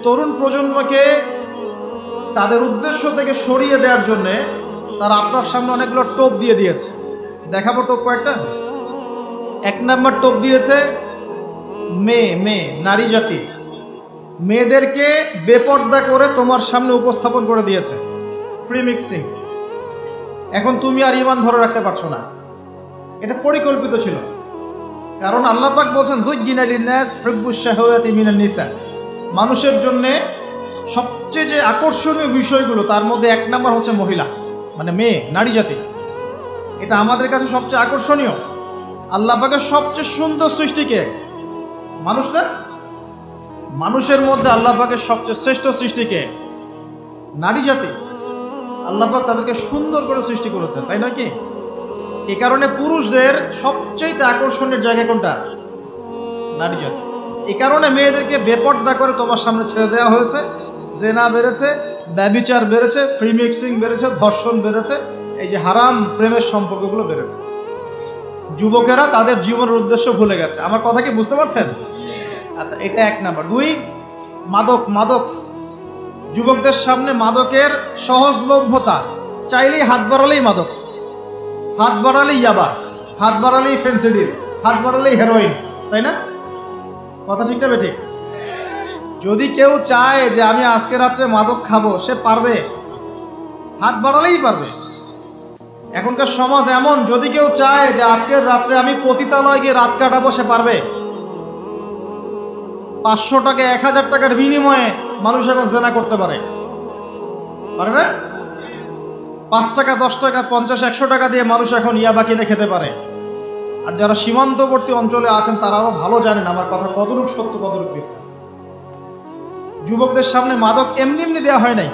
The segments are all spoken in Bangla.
তরুণ প্রজন্মকে তাদের উদ্দেশ্য থেকে সরিয়ে দেওয়ার জন্যে তারা আপনার সামনে অনেকগুলো টোপ দিয়ে দিয়েছে। দেখাবো টোপ কয়েকটা। 1 নম্বর টোপ দিয়েছে মেয়ে নারী জাতি, মেয়েদেরকে বেপর্দা করে তোমার সামনে উপস্থাপন করে দিয়েছে, ফ্রি মিক্সিং। এখন তুমি আর ঈমান ধরে রাখতে পারছো না। এটা পরিকল্পিত ছিল, কারণ আল্লাহ পাক বলছেন যুজ্জিনা লিন-নাস হুব্বুশ শাহাওয়াতি মিনান নিসা। মানুষের জন্য সবচেয়ে যে আকর্ষণীয় বিষয়গুলো তার মধ্যে 1 নম্বর হচ্ছে মহিলা, মানে মেয়ে, নারী জাতি। এটা আমাদের কাছে সবচেয়ে আকর্ষণীয়। আল্লাহ পাকের সবচেয়ে সুন্দর সৃষ্টিকে মানুষ না, মানুষের মধ্যে আল্লাহ পাকের সবচেয়ে শ্রেষ্ঠ সৃষ্টিকে নারী জাতি। আল্লাহ পাক তাদেরকে সুন্দর করে সৃষ্টি করেছেন, তাই নয় কি? এই কারণে পুরুষদের সবচেয়ে আকর্ষণের জায়গা কোনটা? নারী জাতি। এই কারণে মেয়েদেরকে বেপর্দা করে তোমার সামনে ছেড়ে দেওয়া হয়েছে। জেনা বেড়েছে, ব্যভিচার বেড়েছে, ফ্রি মিক্সিং বেড়েছে, ধর্ষণ বেড়েছে, এই যে হারাম প্রেমের সম্পর্কগুলো বেড়েছে। যুবকেরা তাদের জীবনের উদ্দেশ্য ভুলে গেছে। আমার কথা কি বুঝতে পারছেন? আচ্ছা, এটা 1 নম্বর। 2, মাদক। যুবকদের সামনে মাদকের সহজলভ্যতা। চাইলেই হাত বাড়ালেই মাদক, হাত বাড়ালেই ইয়াবা, হাত বাড়ালেই ফেন্সিডিল, হাত বাড়ালেই হেরোইন, তাই না? কথা ঠিক না বেঠিক? যদি কেউ চায় যে আমি আজকে রাত্রে মাদক খাবো, সে পারবে, হাত বাড়ালেই পারবে। এখনকার সমাজ এমন, যদি কেউ চায় যে আজকের রাত্রে আমি পতিতালয় গিয়ে রাত কাটাবো, সে পারবে। 500 টাকা 1000 টাকার বিনিময়ে মানুষ এখন জেনা করতে পারে না? 5 টাকা 10 টাকা 50 100 টাকা দিয়ে মানুষ এখন ইয়াবা কিনে খেতে পারে। আর যারা সীমান্তবর্তী অঞ্চলে আছেন তারা আরো ভালো জানেন আমার কথা কতটুকু সত্য কতটুকু মিথ্যা। যুবকদের সামনে মাদক এমনি এমনি দেওয়া হয় নাই।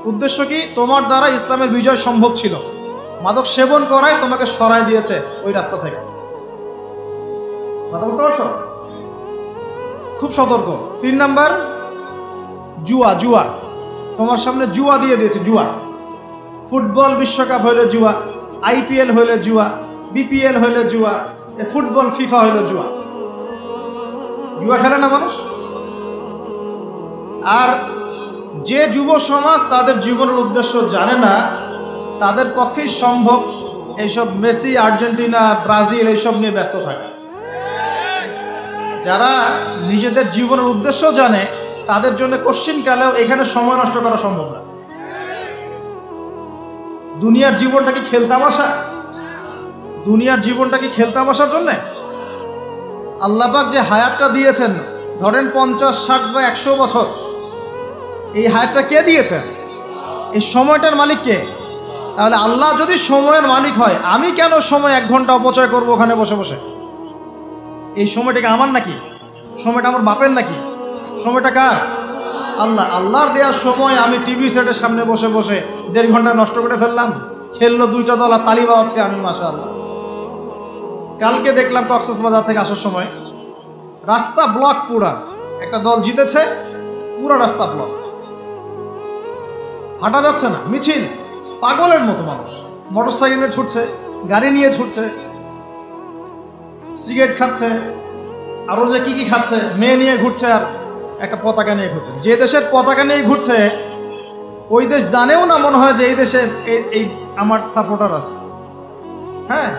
উদ্দেশ্য কি? তোমার দ্বারা ইসলামের বিজয় সম্ভব ছিল। মাদক সেবন করায় তোমাকে সরায় দিয়েছে ওই রাস্তা থেকে। কথা বুঝতে পারছো? খুব সতর্ক। 3 নাম্বার, জুয়া। তোমার সামনে জুয়া দিয়ে দিয়েছে। জুয়া, ফুটবল বিশ্বকাপ হইলে জুয়া, IPL হইলে জুয়া, BPL হইলে জুয়া, ফুটবল ফিফা হইলে জুয়া। জুয়া খেলে না মানুষ। আর যে যুব সমাজ তাদের জীবনের উদ্দেশ্য জানে না, তাদের পক্ষেই সম্ভব এইসব মেসি, আর্জেন্টিনা, ব্রাজিল এইসব নিয়ে ব্যস্ত থাকা। যারা নিজেদের জীবনের উদ্দেশ্য জানে তাদের জন্য কোশ্চিনকালেও এখানে সময় নষ্ট করা সম্ভব না। দুনিয়ার জীবনটা কি খেলতামাশা? দুনিয়ার জীবনটা কি খেলতামাশার জন্য? আল্লাহ পাক যে হায়াতটা দিয়েছেন, ধরেন 50, 60 বা 100 বছর, এই হায়াতটা কে দিয়েছেন? এই সময়টার মালিক কে? তাহলে আল্লাহ যদি সময়ের মালিক হয়, আমি কেন সময় 1 ঘন্টা অপচয় করবো ওখানে বসে বসে? এই সময়টাকে আমার নাকি? সময়টা আমার বাপের নাকি? সময়টা কার? আল্লাহর দেওয়ার সময় আমি টিভি সেটের সামনে বসে বসে 1.5 ঘন্টা নষ্ট করে ফেললাম। খেললো 2টা দল আর তালিবা আছে, আমি মাশাআল্লাহ। কালকে দেখলাম কক্সবাজার থেকে আসার সময় রাস্তা ব্লক, পুরা একটা দল জিতেছে, পুরো রাস্তা ব্লক, হাঁটা যাচ্ছে না, মিছিল, পাগলের মতো মানুষ মোটরসাইকেলে ছুটছে, গাড়ি নিয়ে ছুটছে, সিগারেট খাচ্ছে, আরো যে কি খাচ্ছে, মেয়ে নিয়ে ঘুরছে, আর একটা পতাকা নিয়ে ঘুরছে। যে দেশের পতাকা নিয়ে ঘুরছে ওই দেশ জানেও না মনে হয় যে এই দেশে এই আমার সাপোর্টার আছে। হ্যাঁ,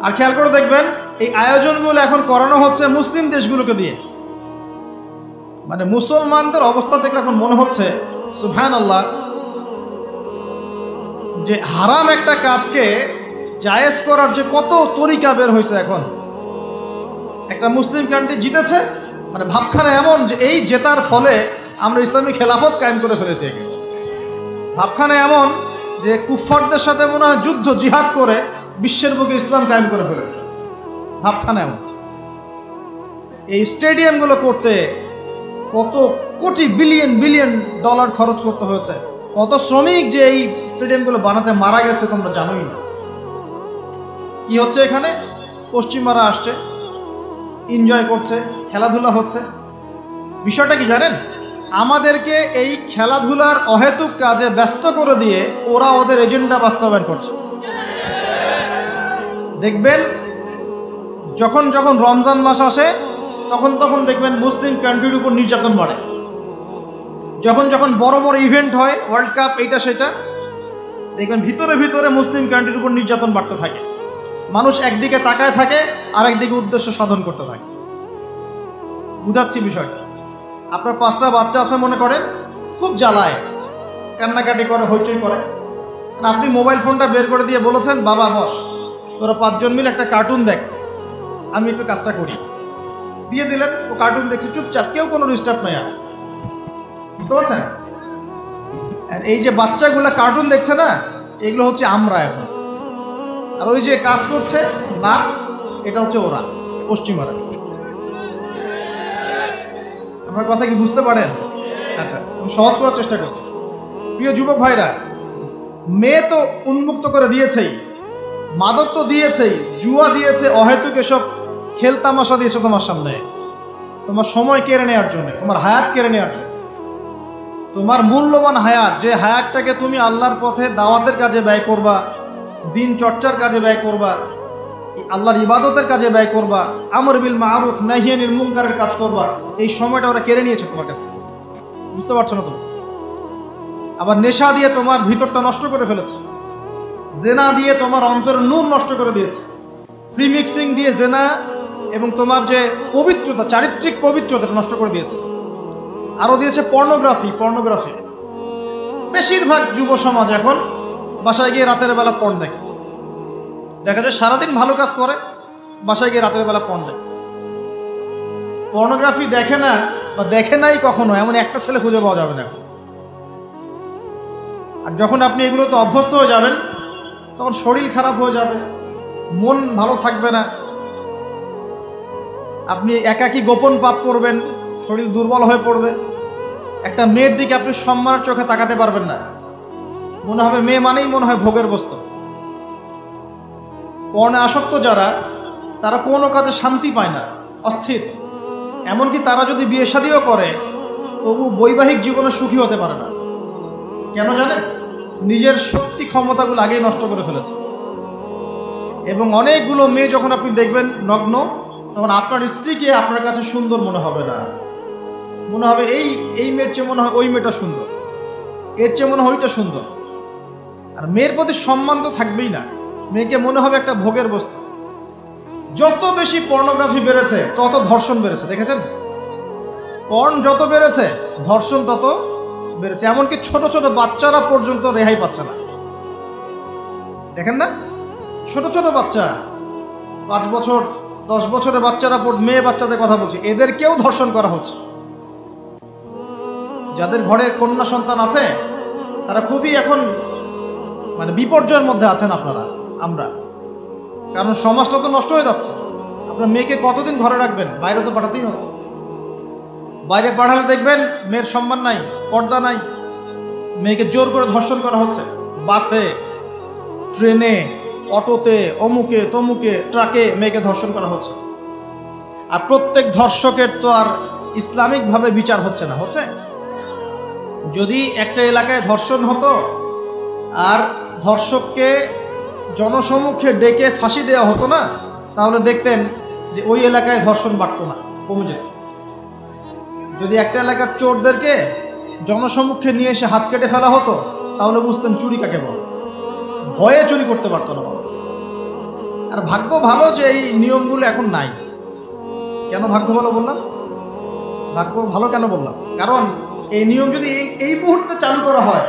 আর খেয়াল করে দেখবেন এই আয়োজনগুলো এখন করানো হচ্ছে মুসলিম দেশগুলোকে দিয়ে। মানে মুসলমানদের অবস্থা দেখলে এখন মনে হচ্ছে সুবহানাল্লাহ, যে হারাম একটা কাজকে জায়েজ করার যে কত তরিকা বের হয়েছে। এখন একটা মুসলিম কান্ট্রি জিতেছে, মানে ভাবখানা এমন যে এই জেতার ফলে আমরা ইসলামী খেলাফত কায়েম করে ফেলেছি। ভাবখানা এমন যে কুফফারদের সাথে মনে হয় যুদ্ধ জিহাদ করে বিশ্বের বুকে ইসলাম কায়েম করে ফেলেছে। ভাবখানা এমন। এই স্টেডিয়ামগুলো করতে কত কোটি বিলিয়ন ডলার খরচ করতে হয়েছে, কত শ্রমিক যে এই স্টেডিয়ামগুলো বানাতে মারা গেছে তোমরা জানোই না। কি হচ্ছে এখানে? পশ্চিমারা আসছে, এনজয় করছে, খেলাধুলা হচ্ছে। বিষয়টা কি জানেন? আমাদেরকে এই খেলাধুলার অহেতুক কাজে ব্যস্ত করে দিয়ে ওরা ওদের এজেন্ডা বাস্তবায়ন করছে। দেখবেন যখন রমজান মাস আসে তখন দেখবেন মুসলিম কান্ট্রির উপর নির্যাতন বাড়ে। যখন যখন বড় বড় ইভেন্ট হয়, ওয়ার্ল্ড কাপ, এইটা সেটা, দেখবেন ভিতরে ভিতরে মুসলিম কান্ট্রির উপর নির্যাতন বাড়তে থাকে। মানুষ একদিকে তাকায় থাকে, আর একদিকে উদ্দেশ্য সাধন করতে থাকে। বুঝাচ্ছি বিষয়টা। আপনার 5টা বাচ্চা আছে মনে করেন, খুব জ্বালায়, কান্নাকাটি করে, হইচই করে। আপনি মোবাইল ফোনটা বের করে দিয়ে বলেছেন, বাবা বস, তোরা 5 জন মিলে একটা কার্টুন দেখ, আমি একটু কাজটা করি। দিয়ে দিলেন, ও কার্টুন দেখছে চুপচাপ, কেউ কোনো ডিস্টার্ব নাই। আর বুঝতে পারছেন? আর এই যে বাচ্চাগুলো কার্টুন দেখছে না, এগুলো হচ্ছে আমরা এখন। আর ওই যে কাজ করছে বাপ, এটা হচ্ছে ওরা, পশ্চিমারা। আমার কথা কি বুঝতে পারেন? আচ্ছা, আমি সহজ করার চেষ্টা করছি। প্রিয় যুবক ভাইরা, মেয়ে তো উন্মুক্ত করে দিয়েছেই, মাদক তো দিয়েছেই, জুয়া দিয়েছে, অহেতুক এসব খেল তামাশা দিয়েছে তোমার সামনে, তোমার সময় কেড়ে নেওয়ার জন্য, তোমার হায়াত কেড়ে নেওয়ার জন্য। তোমার মূল্যবান হায়াত, যে হায়াতটাকে তুমি আল্লাহর পথে দাওয়াতের কাজে ব্যয় করবা, দিন চর্চার কাজে ব্যয় করবা, আল্লাহর ইবাদতের কাজে ব্যয় করবা, আমর বিল মারুফ নাহি আনিল মুনকারের কাজ করবা, এই সময়টা ওরা কেড়ে নিয়েছে তোমার কাছ থেকে। বুঝতে পারছো না তুমি? আবার নেশা দিয়ে তোমার ভিতরটা নষ্ট করে ফেলেছে, জেনা দিয়ে তোমার অন্তরের নূর নষ্ট করে দিয়েছে, ফ্রি মিক্সিং দিয়ে জেনা এবং তোমার যে পবিত্রতা, চারিত্রিক পবিত্রতা নষ্ট করে দিয়েছে। আরও দিয়েছে পর্নোগ্রাফি। বেশিরভাগ যুব সমাজ এখন বাসায় গিয়ে রাতের বেলা পর্ন দেখে। দেখা যায় সারাদিন ভালো কাজ করে, বাসায় গিয়ে রাতের বেলা পর্ন দেখে। পর্নোগ্রাফি দেখে না বা দেখে নাই কখনো, এমন একটা ছেলে খুঁজে পাওয়া যাবে না। আর যখন আপনি এগুলোতে অভ্যস্ত হয়ে যাবেন, তখন শরীর খারাপ হয়ে যাবে, মন ভালো থাকবে না, আপনি একাকী গোপন পাপ করবেন, শরীর দুর্বল হয়ে পড়বে। একটা মেয়ের দিকে আপনি সম্মানের চোখে তাকাতে পারবেন না, মনে হবে মেয়ে মানেই মনে হয় ভোগের বস্তু। পর্ণে আসক্ত যারা, তারা কোনো কাজে শান্তি পায় না, অস্থির। এমনকি তারা যদি বিয়ে শাদীও করে, তবু বৈবাহিক জীবনে সুখী হতে পারে না। কেন জানেন? নিজের শক্তি ক্ষমতাগুলো আগেই নষ্ট করে ফেলেছে। এবং অনেকগুলো মেয়ে যখন আপনি দেখবেন নগ্ন, তখন আপনার স্ত্রীকে আপনার কাছে সুন্দর মনে হবে না, মনে হবে এই মেয়ের চেয়ে মনে হয় ওই মেয়েটা সুন্দর, এর চেয়ে মনে হয় ওইটা সুন্দর। আর মেয়ের প্রতি সম্মান তো থাকবেই না, মেয়েকে মনে হবে একটা ভোগের বস্তু। যত বেশি পর্নোগ্রাফি বেড়েছে, তত ধর্ষণ বেড়েছে। দেখেছেন? পর্ন যত বেড়েছে, ধর্ষণ তত বেড়েছে। এমনকি ছোট ছোট বাচ্চারা পর্যন্ত রেহাই পাচ্ছে না। দেখেন না? ছোট ছোট বাচ্চা, 5 বছর 10 বছরের বাচ্চারা, মেয়ে বাচ্চাদের কথা বলছি, এদেরকেও ধর্ষণ করা হচ্ছে। যাদের ঘরে কন্যা সন্তান আছে, তারা খুবই এখন মানে বিপর্যয়ের মধ্যে আছেন আপনারা, আমরা। কারণ সমাজটা তো নষ্ট হয়ে যাচ্ছে। আপনার মেয়েকে কতদিন ঘরে রাখবেন? বাইরে তো পাঠাতেই হবে। বাইরে পাঠালে দেখবেন মেয়ের সম্মান নাই, পর্দা নাই, মেয়েকে জোর করে ধর্ষণ করা হচ্ছে। বাসে, ট্রেনে, অটোতে, অমুকে তমুকে, ট্রাকে মেয়েকে ধর্ষণ করা হচ্ছে। আর প্রত্যেক ধর্ষকের তো আর ইসলামিকভাবে বিচার হচ্ছে না। হচ্ছে? যদি একটা এলাকায় ধর্ষণ হতো আর ধর্ষককে জনসমুখে ডেকে ফাঁসি দেওয়া হতো না, তাহলে দেখতেন যে ওই এলাকায় ধর্ষণ বাড়তো না, কমে যেত। যদি একটা এলাকার চোরদেরকে জনসমুখে নিয়ে এসে হাত কেটে ফেলা হতো, তাহলে বুঝতেন চুরি কাকে বলে। ভয়ে চুরি করতে পারতো না মানুষ। আর ভাগ্য ভালো যে এই নিয়মগুলো এখন নাই। কেন ভাগ্য ভালো বললাম? ভাগ্য ভালো কেন বললাম? কারণ এই নিয়ম যদি এই মুহূর্তে চালু করা হয়,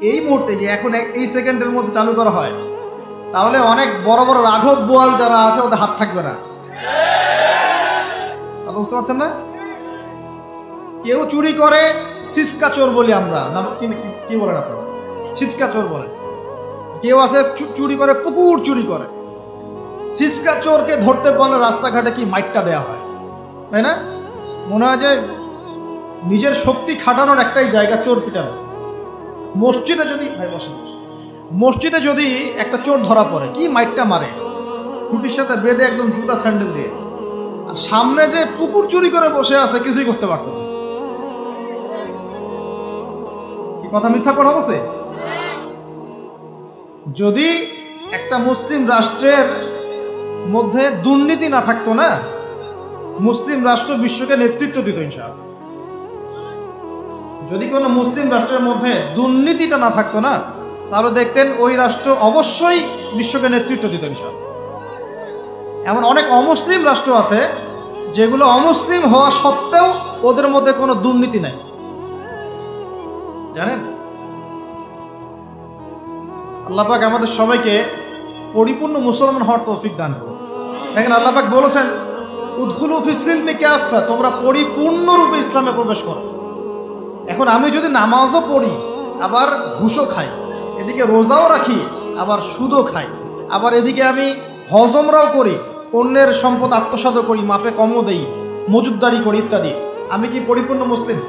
এই মুহূর্তে যে এখন এই সেকেন্ডের মধ্যে চালু করা হয়, তাহলে অনেক বড় বড় রাঘব বোয়াল যারা আছে ওদের হাত থাকবে না। কথা বুঝতে পারছেন না? কেউ চুরি করে সিসকা চোর বলি আমরা, না কি বলেন আপনারা? ছিচকা চোর বলেন। কেউ আছে চুরি করে, পুকুর চুরি করে। সিসকা চোরকে ধরতে পারলে রাস্তাঘাটে কি মাইটটা দেয়া হয়, তাই না? মনে হয় যে নিজের শক্তি খাটানোর একটাই জায়গা চোর পিটানো। মসজিদে যদি মসজিদে যদি একটা চোর ধরা পড়ে, কি মাইটটা মারে, খুঁটির সাথে বেঁধে একদম জুতা স্যান্ডেল দিয়ে। আর সামনে যে পুকুর চুরি করে বসে আছে, কিছুই করতে পারতেছে। কি কথা মিথ্যা কথা বলছে? যদি একটা মুসলিম রাষ্ট্রের মধ্যে দুর্নীতি না থাকতো না, মুসলিম রাষ্ট্র বিশ্বকে নেতৃত্ব দিত ইনশাআল্লাহ। যদি কোনো মুসলিম রাষ্ট্রের মধ্যে দুর্নীতিটা না থাকতো না, তাহলে দেখতেন ওই রাষ্ট্র অবশ্যই বিশ্বকে নেতৃত্ব দিত ইনশাআল্লাহ। এমন অনেক অমুসলিম রাষ্ট্র আছে যেগুলো অমুসলিম হওয়া সত্ত্বেও ওদের মধ্যে কোনো দুর্নীতি নাই, জানেন? আল্লাহ পাক আমাদের সবাইকে পরিপূর্ণ মুসলমান হওয়ার তৌফিক দান করুন। দেখেন আল্লাহ পাক বলেছেন, উদখুলু ফিস সিলমি কাফা, তোমরা পরিপূর্ণরূপে ইসলামে প্রবেশ করো। এখন আমি যদি নামাজও পড়ি, আবার ঘুষও খাই, এদিকে রোজাও রাখি, আবার সুদও খাই, আবার এদিকে আমি হজমরাও করি, অন্যের সম্পদ আত্মসাৎ করি, মাপে কমও দেই, মজুদদারি করি ইত্যাদি, আমি কি পরিপূর্ণ মুসলিম?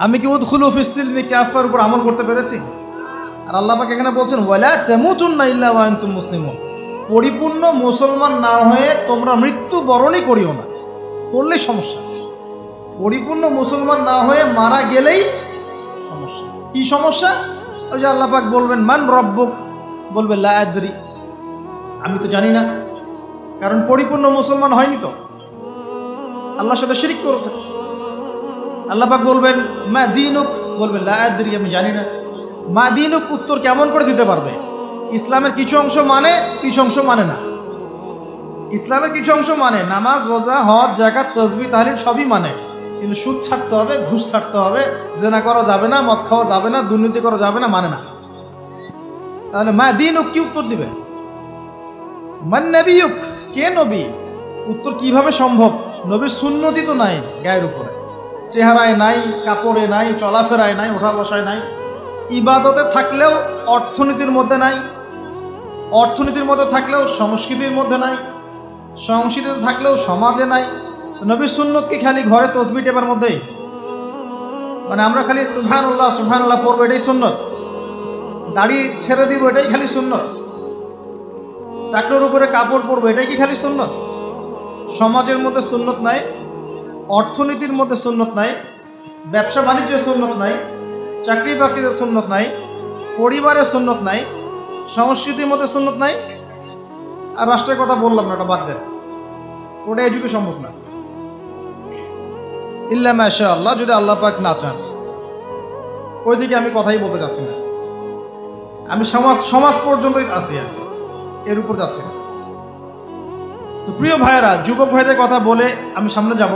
আমি কি উদখুলু ফিস সিলমি কাফার উপর আমল করতে পেরেছি? আর আল্লাহ পাক এখানে বলছেন, ওয়ালা তামুতুন্না ইল্লা ওয়া আনতুম মুসলিমুন, পরিপূর্ণ মুসলমান না হয়ে তোমরা মৃত্যুবরণই করিও না। করলেই সমস্যা। পরিপূর্ণ মুসলমান না হয়ে মারা গেলেই সমস্যা। কি সমস্যা? ওই যে আল্লাহ পাক বলবেন, মান রব্বুক, বলবে লা আদরি, আমি তো জানি না, কারণ পরিপূর্ণ মুসলমান হয়নি তো, আল্লাহর সাথে শিরক করেছে। আল্লাহ পাক বলবেন, মা দীনুক, বলবে লা আদরি, আমি জানি না। মা দীনুক উত্তর কেমন করে দিতে পারবে? ইসলামের কিছু অংশ মানে, কিছু অংশ মানে না। ইসলামের কিছু অংশ মানে, নামাজ, রোজা, হজ, যাকাত, তাসবিহ, তাহলিল সবই মানে, কিন্তু সুদ ছাড়তে হবে, ঘুষ ছাড়তে হবে, জেনা করা যাবে না, মদ খাওয়া যাবে না, দুর্নীতি করা যাবে না, মানে না। তাহলে মা দীনুক কি উত্তর দিবে? মান নবিয়ুক, কে নবী? উত্তর কিভাবে সম্ভব? নবীর সুন্নতি তো নাই গায়ের উপরে, চেহারায় নাই, কাপড়ে নাই, চলাফেরায় নাই, ওঠা বসায় নাই, ইবাদতে থাকলেও অর্থনীতির মধ্যে নাই, অর্থনীতির মধ্যে থাকলেও সংস্কৃতির মধ্যে নাই, সংস্কৃতিতে থাকলেও সমাজে নাই। নবীর সুন্নত কি খালি ঘরে তসবিহ টেপার মধ্যেই? মানে আমরা খালি সুবহানাল্লাহ সুবহানাল্লাহ পড়বো, এটাই সুন্নত? দাড়ি ছেড়ে দিব, এটাই খালি সুন্নত? টাকলোর উপরে কাপড় পরবো, এটাই কি খালি সুন্নত? সমাজের মধ্যে সুন্নত নাই, অর্থনীতির মধ্যে সুন্নত নাই, ব্যবসা বাণিজ্যের সুন্নত নাই, চাকরি বাকরিতে সুন্নত নাই, পরিবারের সুন্নত নাই, সংস্কৃতির মধ্যে সুন্নত নাই, আর রাষ্ট্রের কথা বললাম না, ওটা বাদ দেন, ওটা এযুগে সম্ভব না। ইল্লা মাশা আল্লাহ, যদি আল্লাহ পাক না চান। ওইদিকে আমি কথাই বলতে যাচ্ছি না, আমি সমাজ পর্যন্তই আছি, এর উপর যাচ্ছি না। তো প্রিয় ভাইয়েরা, যুবক ভাইদের কথা বলে আমি সামনে যাব।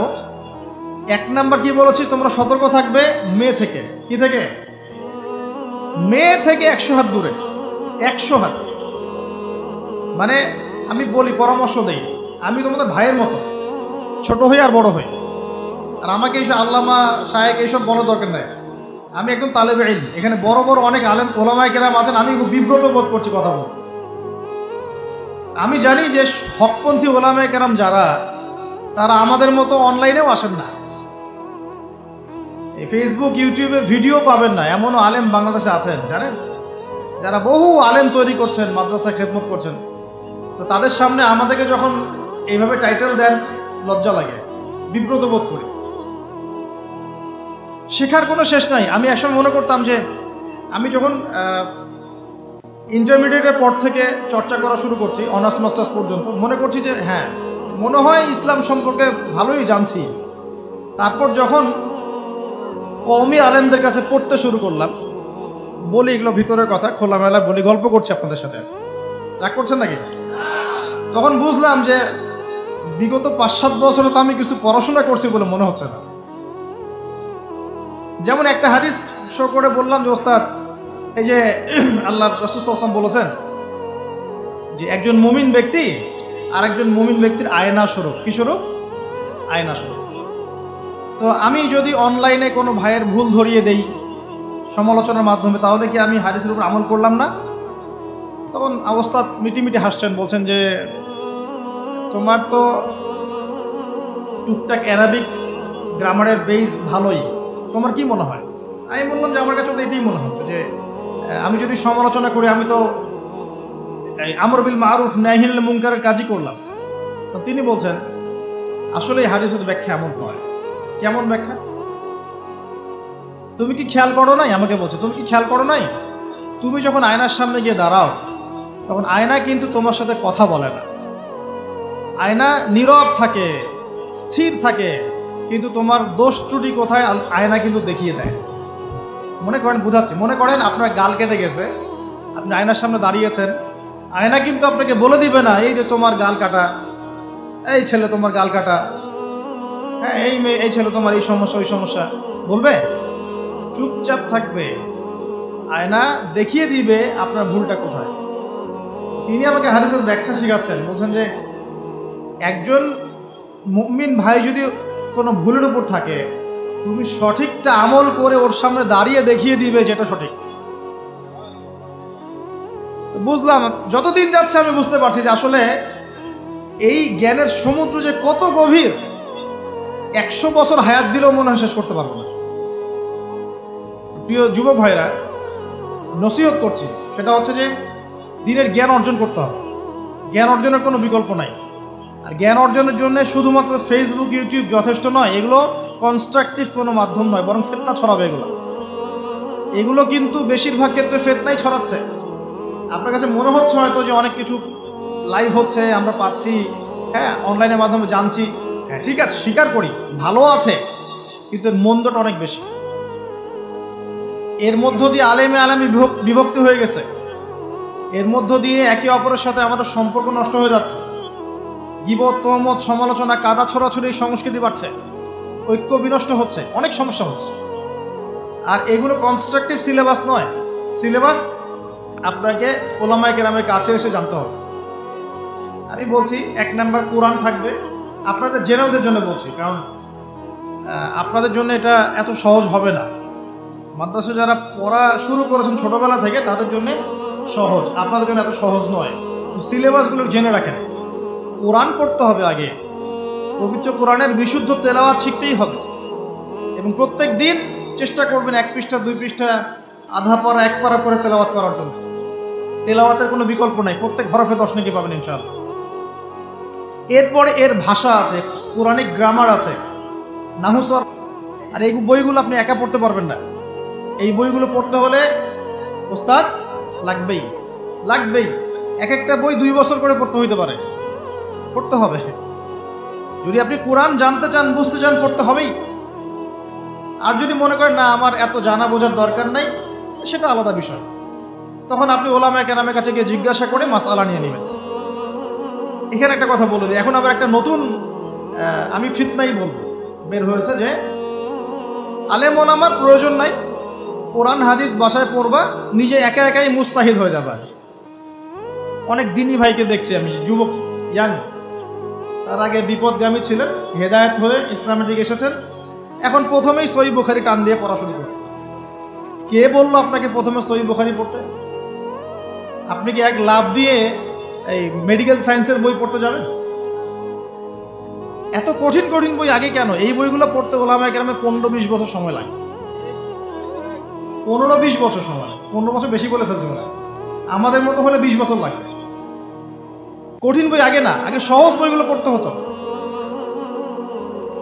1 নাম্বার কি বলেছি? তোমরা সতর্ক থাকবে মেয়ে থেকে। কি থেকে? মেয়ে থেকে 100 হাত দূরে। 100 হাত মানে আমি বলি, পরামর্শ দেই, আমি তোমাদের ভাইয়ের মতো, ছোট হই আর বড় হই, আর আমাকে এইসব আল্লামা শায়েখ এইসব বলার দরকার নাই। আমি একদম তালেবে ইলম, এখানে বড় বড় অনেক আলেম ওলামায়ে কেরাম আছেন, আমি খুব বিব্রত বোধ করছি কথা বল। আমি জানি যে হকপন্থী ওলামায়ে কেরাম যারা, তারা আমাদের মতো অনলাইনেও আসেন না, এই ফেসবুক ইউটিউবে ভিডিও পাবেন না, এমনও আলেম বাংলাদেশে আছেন জানেন, যারা বহু আলেম তৈরি করছেন, মাদ্রাসা খেদমত করছেন। তো তাদের সামনে আমাদেরকে যখন এইভাবে টাইটেল দেন, লজ্জা লাগে, বিব্রত বোধ করি। শেখার কোনো শেষ নাই। আমি একসময় মনে করতাম যে আমি যখন ইন্টারমিডিয়েটের পর থেকে চর্চা করা শুরু করছি, অনার্স মাস্টার্স পর্যন্ত, মনে করছি যে হ্যাঁ, মনে হয় ইসলাম সম্পর্কে ভালোই জানছি। তারপর যখন কওমি আলেমদের কাছে পড়তে শুরু করলাম, বলি এগুলো ভিতরের কথা, খোলামেলা বলি, গল্প করছি আপনাদের সাথে, রাগ করছেন নাকি? তখন বুঝলাম যে বিগত 5-7 বছরে তো আমি কিছু পড়াশোনা করছি বলে মনে হচ্ছে না। যেমন একটা হাদিস শো করে বললাম যে ওস্তাদ, এই যে আল্লাহ রাসূল সাল্লাল্লাহু আলাইহি ওয়াসাল্লাম বলেছেন যে একজন মুমিন ব্যক্তি আর একজন মুমিন ব্যক্তির আয়না স্বরূপ। কি স্বরূপ? আয়না স্বরূপ। তো আমি যদি অনলাইনে কোনো ভাইয়ের ভুল ধরিয়ে দেই সমালোচনার মাধ্যমে, তাহলে কি আমি হাদিসের উপর আমল করলাম না? তখন ওস্তাদ মিটিমিটি হাসছেন, বলছেন যে তোমার তো টুকটাক অ্যারাবিক গ্রামারের বেস ভালোই, তোমার কি মনে হয়? আমি বললাম যে আমার কাছে তো এটাই মনে হচ্ছে যে আমি যদি সমালোচনা করি, আমি তো আমর বিল মারুফ নাহিল মুনকারের কাজই করলাম। তো তিনি বলছেন, আসলে এই হাদিসের ব্যাখ্যা এমন নয়। কেমন ব্যাখ্যা? তুমি কি খেয়াল করো নাই? আমাকে বলছে, তুমি কি খেয়াল করো নাই, তুমি যখন আয়নার সামনে গিয়ে দাঁড়াও, তখন আয়না কিন্তু তোমার সাথে কথা বলে না, আয়না নীরব থাকে, স্থির থাকে, কিন্তু তোমার দোষ ত্রুটি কোথায় আয়না কিন্তু দেখিয়ে দেয়। মনে করেন, বুঝাচ্ছি, মনে করেন আপনার গাল কেটে গেছে, আপনি আয়নার সামনে দাঁড়িয়েছেন, আয়না কিন্তু আপনাকে বলে দিবে না এই যে তোমার গাল কাটা, এই ছেলে তোমার গাল কাটা, হ্যাঁ এই মেয়ে, এই ছেলে তোমার এই সমস্যা ওই সমস্যা, বলবে? চুপচাপ থাকবে। আয়না দেখিয়ে দিবে আপনার ভুলটা কোথায়। তিনি আমাকে হাদিসের ব্যাখ্যা শিখাচ্ছেন, বলছেন যে একজন মুমিন ভাই যদি কোনো ভুলের উপর থাকে, তুমি সঠিকটা আমল করে ওর সামনে দাঁড়িয়ে দেখিয়ে দিবে যেটা সঠিক। তো বুঝলাম, যতদিন যাচ্ছে আমি বুঝতে পারছি যে আসলে এই জ্ঞানের সমুদ্র যে কত গভীর, 100 বছর হায়াত দিলেও মনে হয় শেষ করতে পারবো না। প্রিয় যুবক ভাইরা, নসিহত করছি, সেটা হচ্ছে যে দিনের জ্ঞান অর্জন করতে হবে। জ্ঞান অর্জনের কোনো বিকল্প নাই। আর জ্ঞান অর্জনের জন্য শুধুমাত্র ফেসবুক, ইউটিউব যথেষ্ট নয়। এগুলো কনস্ট্রাকটিভ কোনো মাধ্যম নয়, বরং ফিতনা ছড়াবে। এগুলো কিন্তু বেশিরভাগ ক্ষেত্রে ফিতনাই ছড়াচ্ছে। আপনার কাছে মনে হচ্ছে হয়তো যে অনেক কিছু লাইভ হচ্ছে, আমরা পাচ্ছি, হ্যাঁ অনলাইনের মাধ্যমে জানছি, হ্যাঁ ঠিক আছে, স্বীকার করি ভালো আছে, কিন্তু এর মন্দটা অনেক বেশি। এর মধ্য দিয়ে আলেমে বিভক্তি হয়ে গেছে। এর মধ্য দিয়ে একে অপরের সাথে আমাদের সম্পর্ক নষ্ট হয়ে যাচ্ছে। গীবত, তহমত, সমালোচনা, কাদা ছড়াছড়ি সংস্কৃতি বাড়ছে, ঐক্য বিনষ্ট হচ্ছে, অনেক সমস্যা হচ্ছে। আর এগুলো কনস্ট্রাকটিভ সিলেবাস নয়। সিলেবাস আপনাকে ওলামায়ে কেরামের কাছে এসে জানতে হবে। আমি বলছি 1 নাম্বার কোরআন থাকবে। আপনাদের জেনারেলদের জন্য বলছি, কারণ আপনাদের জন্য এটা এত সহজ হবে না। মাদ্রাসা যারা পড়া শুরু করেছেন ছোটবেলা থেকে, তাদের জন্য সহজ, আপনাদের জন্য এত সহজ নয়। সিলেবাসগুলো জেনে রাখেন। কোরআন পড়তে হবে আগে, পবিত্র কোরআনের বিশুদ্ধ তেলাওয়াত শিখতেই হবে, এবং প্রত্যেক দিন চেষ্টা করবেন 1 পৃষ্ঠা 2 পৃষ্ঠা, আধা পারা 1 পারা করে তেলাওয়াত করার জন্য। তেলাওয়াতের কোনো বিকল্প নাই, প্রত্যেক হরফে 10 নেকি পাবেন ইনশাআল্লাহ। এরপরে এর ভাষা আছে, কোরআনিক গ্রামার আছে, নাহু সরফ। আর এই বইগুলো আপনি একা পড়তে পারবেন না। এই বইগুলো পড়তে হলে ওস্তাদ লাগবেই। এক একটা বই 2 বছর করে পড়তে হইতে পারে, পড়তে হবে। যদি আপনি কোরআন জানতে চান, বুঝতে চান, পড়তে হবেই। আর যদি মনে করেন না আমার এত জানা বোঝার দরকার নাই, সেটা আলাদা বিষয়। তখন আপনি ওলামায়ে কেরামের কাছে গিয়ে জিজ্ঞাসা করে মাসআলা নিয়ে নেবেন। এখানে একটা কথা বলে দিই, এখন আবার একটা নতুন আমি ফিতনাই বলবো বের হয়েছে যে আলেম ওলামার প্রয়োজন নাই, কোরআন হাদিস বাসায় পড়বা, নিজে একা একাই মুস্তাহিদ হয়ে যাবা। অনেক দিনী ভাইকে দেখছি আমি, যুবক, ইয়াং, তার আগে বিপদগামী ছিলেন, হেদায়েত হয়ে ইসলামের দিকে এসেছেন, এখন প্রথমেই সহিহ বুখারী টান দিয়ে পড়া শুরু করতে। কে বললো আপনাকে প্রথমে সহিহ বুখারী পড়তে? আপনি কি এক লাভ দিয়ে এই মেডিকেল সায়েন্সের বই পড়তে যাবেন? এত কঠিন কঠিন বই আগে কেন? এই বইগুলো পড়তে ওলামায়ে কেরামের 15-20 বছর সময় লাগে। 15-20 বছর সময় লাগে। 15 বছর বেশি বলে ফেলছি মনে হয়। আমাদের মতো হলে 20 বছর লাগবে। কঠিন বই আগে না, আগে সহজ বইগুলো পড়তে হতো।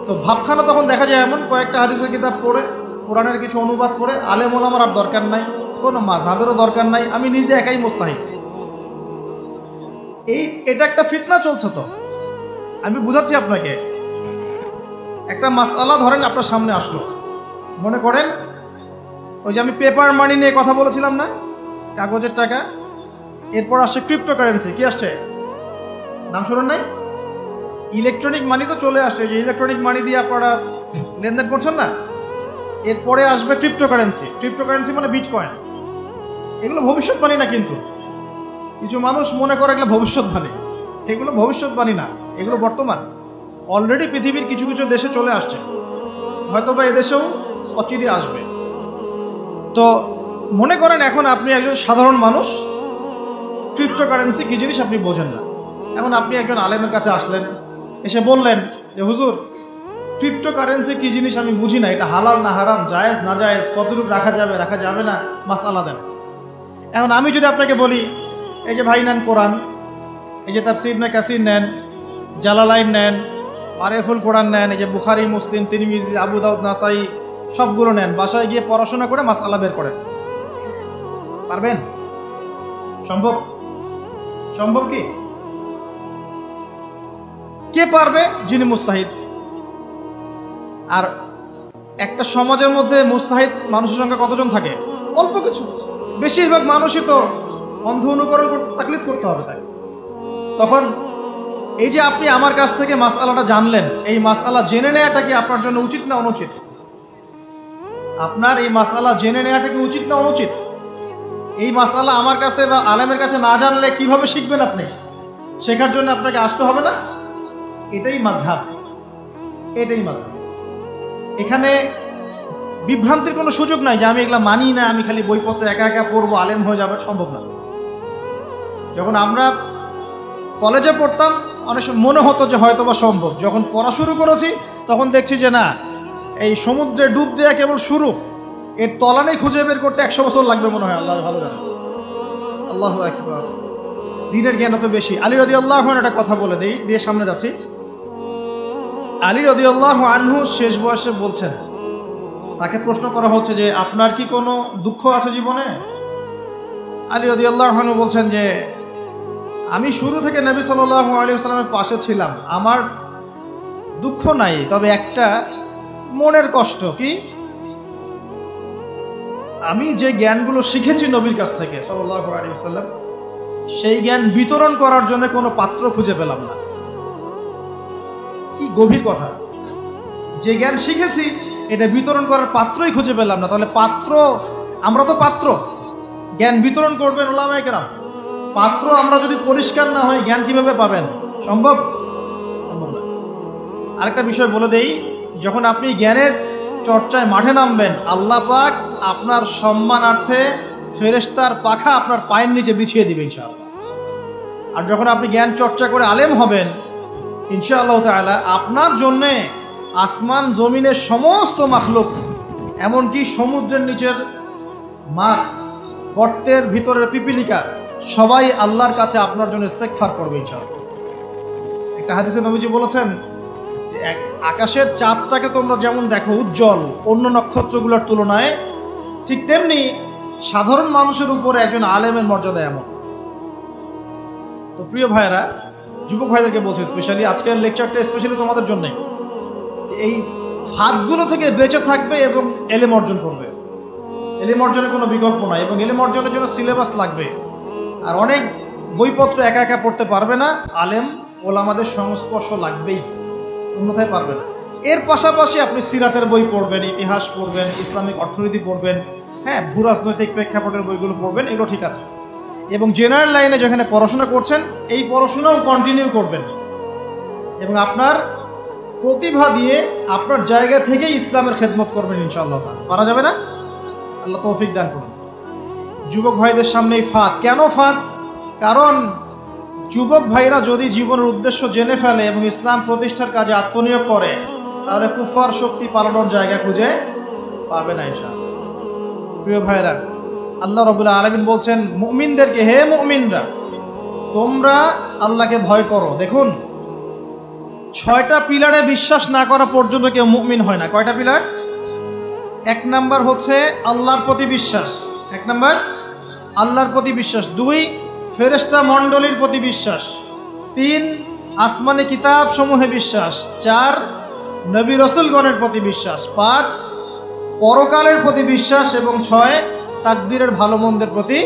তো ভাবখানা তখন দেখা যায় এমন, কয়েকটা হাদিসের কিতাব পড়ে, কোরআনের কিছু অনুবাদ করে, আলেম ওলামার আর দরকার নাই, কোনো মাযহাবেরও দরকার নাই, আমি নিজে একাই মুস্তাহিদ। এটা একটা ফিতনা চলছে। তো আমি বুঝাচ্ছি আপনাকে, একটা মাসআলা ধরেন আপনার সামনে আসলো, মনে করেন ওই যে আমি পেপার মানি নিয়ে কথা বলেছিলাম না, কাগজের টাকা, এরপর আসছে ক্রিপ্টোকারেন্সি। কি আসছে? নাম শুনুন নাই? ইলেকট্রনিক মানি তো চলে আসছে, যে ইলেকট্রনিক মানি দিয়ে আপনারা লেনদেন করছেন না, এরপরে আসবে ক্রিপ্টোকারেন্সি। ক্রিপ্টোকারেন্সি মানে বিটকয়েন। এগুলো ভবিষ্যৎবাণী না, কিন্তু কিছু মানুষ মনে করে এগুলো ভবিষ্যৎবাণী। এগুলো ভবিষ্যৎবাণী না, এগুলো বর্তমান। অলরেডি পৃথিবীর কিছু কিছু দেশে চলে আসছে, হয়তো বা এদেশেও অচিরে আসবে। তো মনে করেন এখন আপনি একজন সাধারণ মানুষ, ক্রিপ্টোকারেন্সি কী জিনিস আপনি বোঝেন না। এখন আপনি একজন আলেমের কাছে আসলেন, এসে বললেন যে হুজুর, ক্রিপ্টোকারেন্সি কী জিনিস আমি বুঝি না, এটা হালাল না হারাম, জায়েজ না জায়েজ, কতটুকু রাখা যাবে রাখা যাবে না, মাসআলা দেন। এখন আমি যদি আপনাকে বলি, এই যে ভাই নেন কোরআন, এই যে তাফসীর ইবনে কাসির নেন, জালালাইন নেন, মারিফুল কোরআন নেন, এই যে বুখারী, মুসলিম, তিরমিজি, আবু দাউদ, নাসাই, সবগুলো নেন, বাসায় গিয়ে পড়াশোনা করে মাসআলা বের করেন, পারবেন? সম্ভব? সম্ভব কি? কে পারবে? যিনি মুস্তাহিদ। আর একটা সমাজের মধ্যে মুস্তাহিদ মানুষের সংখ্যা কতজন থাকে? অল্প কিছু। বেশিরভাগ মানুষই তো অন্ধ অনুকরণ তাকলিদ করতে হবে তাই। তখন এই যে আপনি আমার কাছ থেকে মাসআলাটা জানলেন, এই মাসআলা জেনে নেওয়াটা কি আপনার জন্য উচিত না অনুচিত? আপনার এই মাসআলা জেনে নেওয়াটা কি উচিত না অনুচিত? এই মাসআলা আমার কাছে বা আলেমের কাছে না জানলে কিভাবে শিখবেন আপনি? শেখার জন্য আপনাকে আসতে হবে না? এটাই মাযহাব, এটাই মাযহাব। এখানে বিভ্রান্তির কোনো সুযোগ নাই যে আমি এগুলা মানি না, আমি খালি বইপত্র একা একা পড়বো, আলেম হয়ে যাবে, সম্ভব না। যখন আমরা কলেজে পড়তাম অনেক সময় মনে হতো যে হয়তো বা সম্ভব। যখন পড়া শুরু করেছি তখন দেখছি যে না, এই সমুদ্রে ডুব দেওয়া কেবল শুরু, এর তলানেই খুঁজে বের করতে 100 বছর লাগবে মনে হয়। আল্লাহ ভালো জানে। আল্লাহু আকবার। দ্বীনের জ্ঞান অত বেশি। আলী রাদিয়াল্লাহু আনহু একটা কথা বলে দেই, দিয়ে সামনে যাচ্ছি। আলী রাদিয়াল্লাহু আনহু শেষ বয়সে বলছেন, তাকে প্রশ্ন করা হচ্ছে যে আপনার কি কোনো দুঃখ আছে জীবনে? আলী রাদিয়াল্লাহু আনহু বলছেন যে আমি শুরু থেকে নবী সাল্লাল্লাহু আলাইহি ওয়াসাল্লামের পাশে ছিলাম, আমার দুঃখ নাই, তবে একটা মনের কষ্ট। কি? আমি যে জ্ঞানগুলো শিখেছি নবীর কাছ থেকে সাল্লাল্লাহু আলাইহি ওয়াসাল্লাম, সেই জ্ঞান বিতরণ করার জন্য কোনো পাত্র খুঁজে পেলাম না। কি গভীর কথা! যে জ্ঞান শিখেছি এটা বিতরণ করার পাত্রই খুঁজে পেলাম না। তাহলে পাত্র, আমরা তো পাত্র, জ্ঞান বিতরণ করবেন উলামায়ে কেরাম। পাত্র আমরা যদি পরিষ্কার না হয় জ্ঞান কিভাবে পাবেন? সম্ভব? সম্ভব না। আরেকটা বিষয় বলে দেই, যখন আপনি জ্ঞানের চর্চায় মাঠে নামবেন, আল্লাহ পাক আপনার সম্মানার্থে ফেরেশতার পাখা আপনার পায়ের নিচে বিছিয়ে দিবে ইনশাআল্লাহ। আর যখন আপনি জ্ঞান চর্চা করে আলেম হবেন ইনশাআল্লাহ তাআলা, আপনার জন্যে আসমান জমিনের সমস্ত মাখলুক, এমনকি সমুদ্রের নিচের মাছ, গর্তের ভিতরের পিপিলিকা, সবাই আল্লাহর কাছে আপনার জন্য ইস্তেগফার করবে ইনশাআল্লাহ। একটা হাদিসে নবীজি বলেছেন যে আকাশের চাঁদটাকে তোমরা যেমন দেখো উজ্জ্বল অন্য নক্ষত্রগুলোর তুলনায়, ঠিক তেমনি সাধারণ মানুষের উপরে একজন আলেমের মর্যাদা এমন। তো প্রিয় ভাইয়েরা, যুবক ভাইদেরকে বলছি স্পেশালি, আজকের লেকচারটা স্পেশালি তোমাদের জন্য। এই ফাঁদগুলো থেকে বেঁচে থাকবে এবং এলেম অর্জন করবে। এলেম অর্জনের কোনো বিকল্প নাই, এবং এলেম অর্জনের জন্য সিলেবাস লাগবে। আর অনেক বইপত্র একা একা পড়তে পারবে না, আলেম ওলামাদের সংস্পর্শ লাগবেই, অন্যথায় পারবে না। এর পাশাপাশি আপনি সিরাতের বই পড়বেন, ইতিহাস পড়বেন, ইসলামিক অর্থনীতি পড়বেন, হ্যাঁ, ভূরাজনৈতিক প্রেক্ষাপটের বইগুলো পড়বেন, এগুলো ঠিক আছে। এবং জেনারেল লাইনে যেখানে পড়াশোনা করছেন এই পড়াশোনাও কন্টিনিউ করবেন, এবং আপনার প্রতিভা দিয়ে আপনার জায়গা থেকেই ইসলামের খেদমত করবেন ইনশাআল্লাহ। পারা যাবে না? আল্লাহ তৌফিক দান করুন। যুবক ভাইদের সামনে এই ফাঁদ। কেন ফাঁদ? কারণ যুবক ভাইরা যদি জীবনের উদ্দেশ্য জেনে ফেলে এবং ইসলাম প্রতিষ্ঠার কাজে আত্মনিয়োগ করে, তাহলে কুফার শক্তি পালানোর জায়গা খুঁজে পাবে না ইনশাআল্লাহ। প্রিয় ভাইরা, আল্লাহ রাব্বুল আলামিন বলছেন মুমিনদেরকে, হে মুমিনরা, তোমরা আল্লাহকে ভয় করো। দেখুন, 6টা পিলারে বিশ্বাস না করা পর্যন্ত কেউ মুমিন হয় না। কয়টা পিলার? 1 নাম্বার হচ্ছে আল্লাহর প্রতি বিশ্বাস। 1 নাম্বার আল্লাহর প্রতি বিশ্বাস। 2 ফেরেশতা মণ্ডলীর প্রতি বিশ্বাস। 3 আসমানি কিতাব সমূহে বিশ্বাস। 4 নবী রাসূলগণের প্রতি বিশ্বাস। 5 পরকালের প্রতি বিশ্বাস। এবং 6 তাকদীরের ভালো মন্দের প্রতি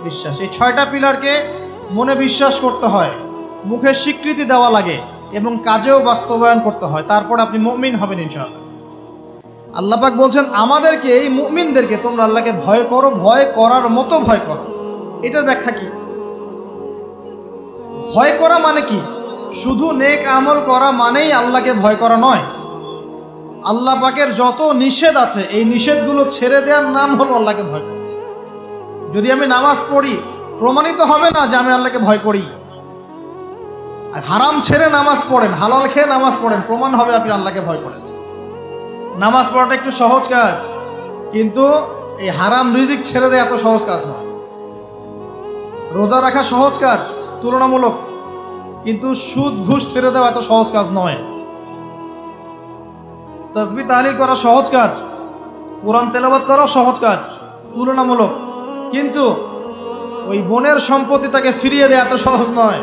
বিশ্বাস। এই 6টা পিলারকে মনে বিশ্বাস করতে হয়, মুখে স্বীকৃতি দেওয়া লাগে এবং কাজেও বাস্তবায়ন করতে হয়, তারপর আপনি মুমিন হবেন ইনশাআল্লাহ। আল্লাহ পাক বলছেন আমাদেরকে, এই মুমিনদেরকে, তোমরা আল্লাহকে ভয় করো, ভয় করার মতো ভয় করো। এটার ব্যাখ্যা কি? ভয় করা মানে কি? শুধু নেক আমল করা মানেই আল্লাহকে ভয় করা নয়। আল্লাহ পাকের যত নিষেধ আছে এই নিষেধগুলো ছেড়ে দেওয়ার নাম হলো আল্লাহকে ভয় করা। যদি আমি নামাজ পড়ি, প্রমাণিত হবে না যে আমি আল্লাহকে ভয় করি। হারাম ছেড়ে নামাজ পড়েন, হালাল খেয়ে নামাজ পড়েন, প্রমাণ হবে আপনি আল্লাহকে ভয় করেন। নামাজ পড়াটা একটু সহজ কাজ, কিন্তু এই হারাম রিজিক ছেড়ে দেওয়া এত সহজ কাজ নয়। রোজা রাখা সহজ কাজ তুলনামূলক, কিন্তু সুদ ঘুষ ছেড়ে দেওয়া এত সহজ কাজ নয়। তাসবিহ তাহলিল করা সহজ কাজ, কোরআন তেলাওয়াত করাও সহজ কাজ তুলনামূলক, কিন্তু ওই বোনের সম্পত্তি তাকে ফিরিয়ে দেওয়া এত সহজ নয়।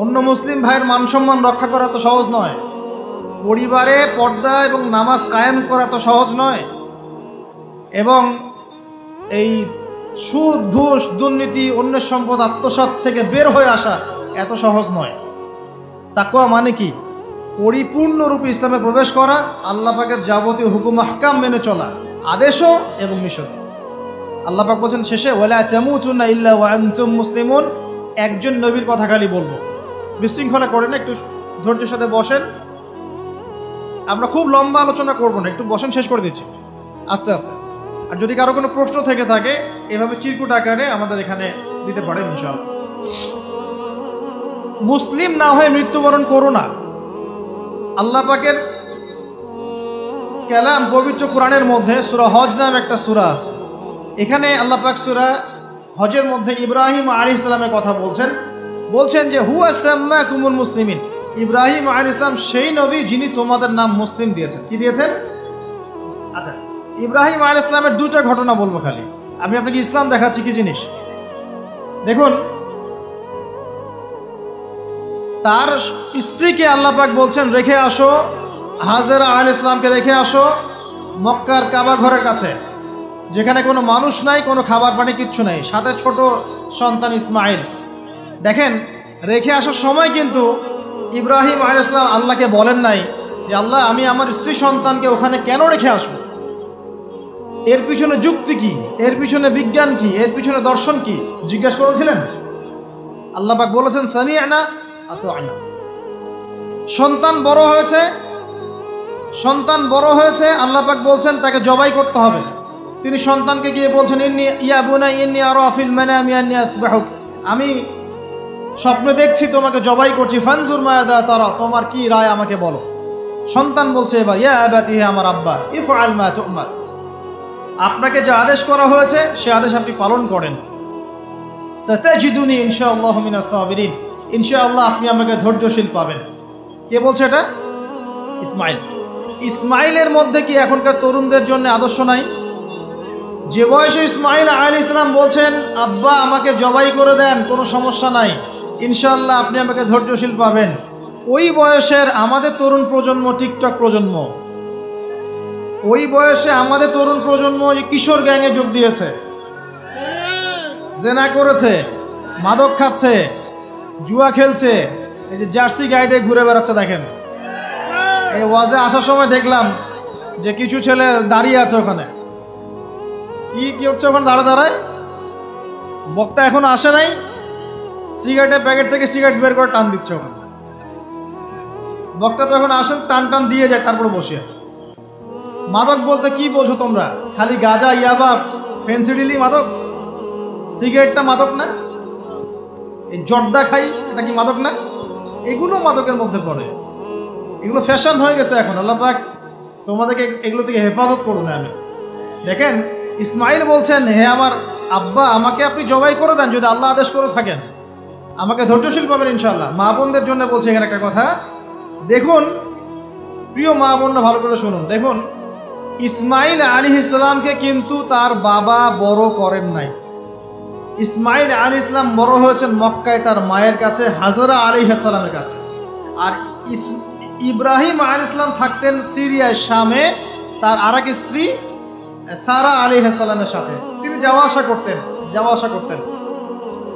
অন্য মুসলিম ভাইয়ের মান সম্মান রক্ষা করা এত সহজ নয়। পরিবারে পর্দা এবং নামাজ কায়েম করা তো সহজ নয়, এবং এই সুদ ঘুষ দুর্নীতি অন্যের সম্পদ আত্মসাৎ থেকে বের হয়ে আসা এত সহজ নয়। তাকওয়া মানে কি? পরিপূর্ণরূপে ইসলামে প্রবেশ করা, আল্লাহ পাকের যাবতীয় হুকুম আহকাম মেনে চলা, আদেশও এবং নিষেধ। আল্লাহ পাক বলছেন শেষে, ওয়ালা তামুতুন্না ইল্লা ওয়া আনতুম মুসলিমুন। একজন নবীর কথা খালি বলবো, বিশৃঙ্খলা করেন, একটু ধৈর্যের সাথে বসেন। আমরা খুব লম্বা আলোচনা করব না, একটু বসেন, শেষ করে দিচ্ছি আস্তে আস্তে। আর যদি কারো কোনো প্রশ্ন থেকে থাকে এভাবে চিরকুট আকারে আমাদের এখানে দিতে পারেন ইনশাআল্লাহ। মুসলিম না হয়ে মৃত্যুবরণ করো না। আল্লাহ পাকের কালাম পবিত্র কোরআনের মধ্যে সূরা হজ নাম একটা সূরা আছে। এখানে আল্লাহ পাক সূরা হজের মধ্যে ইব্রাহিম আলাইহিস সালামের কথা বলছেন যে হুয়া সাম্মাকুমুল মুসলিমিন। ইব্রাহিম আলাইহিস সালাম সেই নবী যিনি তোমাদের নাম মুসলিম দিয়েছেন। কি দিয়েছেন? আচ্ছা, ইব্রাহিম আলাইহিস সালামের দুটো ঘটনা বলবো খালি, আমি আপনাকে ইসলাম দেখাচ্ছি কি জিনিস। দেখুন, তার স্ত্রীকে আল্লাহ পাক বলছেন রেখে আসো, হাজেরা আলাইহিস সালামকে রেখে আসো মক্কার কাবা ঘরের কাছে, যেখানে কোনো মানুষ নাই, কোনো খাবার পানি কিচ্ছু নাই, সাথে ছোট সন্তান ইসমাইল। দেখেন, রেখে আসার সময় কিন্তু ইব্রাহিম আলাইহিস সালাম আল্লাহকে বলেন নাই যে আল্লাহ আমি আমার স্ত্রী সন্তানকে ওখানে কেন রেখে আসবো, এর পিছনে যুক্তি কি, এর পিছনে বিজ্ঞান কি, এর পিছনে দর্শন কি, জিজ্ঞাসা করেছিলেন? আল্লাহ পাক বলেছেন সামি'না আতা'না। সন্তান বড় হয়েছে, আল্লাহ পাক বলছেন তাকে জবাই করতে হবে। তিনি সন্তানকে গিয়ে বলছেন ইয়া বুনাই ইন্নী আরা ফিল মানামি আন্নী আসবাহুক, আমি স্বপ্নে দেখছি তোমাকে জবাই করছি, ফানজুর মাযা তারা, তোমার কি রায় আমাকে বলো। সন্তান বলছে এবার ইয়া আবাতি, হে আমার আব্বা, ইফআল মা তু'মার, আপনাকে যে আদেশ করা হয়েছে সে আদেশ আপনি পালন করেন। সাতাজিদুনি ইনশাআল্লাহু মিনাস সাবিরিন, ইনশাআল্লাহ আপনি আমাকে ধৈর্যশীল পাবেন। কে বলছে এটা? ইসমাইল। ইসমাইলের মধ্যে কি এখনকার তরুণদের জন্য আদর্শ নাই? যে বয়সে ইসমাইল আলাইহিস সালাম বলছেন আব্বা আমাকে জবাই করে দেন, কোনো সমস্যা নাই, ইনশাআল্লাহ আপনি আমাকে ধৈর্যশীল পাবেন, ওই বয়সের আমাদের তরুণ প্রজন্ম টিকটক প্রজন্ম, ওই বয়সে আমাদের তরুণ প্রজন্ম কিশোর গ্যাংয়ে যোগ দিয়েছে, জেনা করেছে, মাদক খাচ্ছে, জুয়া খেলছে, এই যে জার্সি গায়ে দিয়ে ঘুরে বেড়াচ্ছে। দেখেন, এই ওয়াজে আসার সময় দেখলাম যে কিছু ছেলে দাঁড়িয়ে আছে ওখানে, কি হচ্ছে ওখানে দাঁড়ায়, বক্তা এখনো আসে নাই, সিগারেটের প্যাকেট থেকে সিগারেট বের করে টান দিচ্ছে ওখানে। বক্তা তো এখন আসেন, টান দিয়ে যায়, তারপরে বসে। মাদক বলতে কি বোঝো তোমরা? খালি গাঁজা, ইয়াবা, ফেন্সিডিলি মাদক? সিগারেটটা মাদক না? এই জর্দা খাই, এটা কি মাদক না? এগুলো মাদকের মধ্যে পড়ে, এগুলো ফ্যাশন হয়ে গেছে এখন। আল্লাহ পাক তোমাদেরকে এগুলো থেকে হেফাজত করুন। আমি দেখেন, ইসমাইল বলছেন হে আমার আব্বা আমাকে আপনি জবাই করে দেন, যদি আল্লাহ আদেশ করে থাকেন, আমাকে ধৈর্যশীল পাবেন ইনশাআল্লাহ। মা বোনদের জন্য বলছে এখানে একটা কথা, দেখুন প্রিয় মা বোনরা ভালো করে শুনুন। দেখুন, ইসমাইল আলাইহিস সালামকে কিন্তু তার বাবা বড় করেন নাই। ইসমাইল আলাইহিস সালাম বড় হয়েছেন মক্কায় তার মায়ের কাছে, হাজরা আলাইহিস সালামের কাছে। আর ইব্রাহিম আলাইহিস সালাম থাকতেন সিরিয়ায়, শামে, তার আরেক স্ত্রী সারা আলাইহিস সালামের সাথে তিনি যাওয়া আসা করতেন।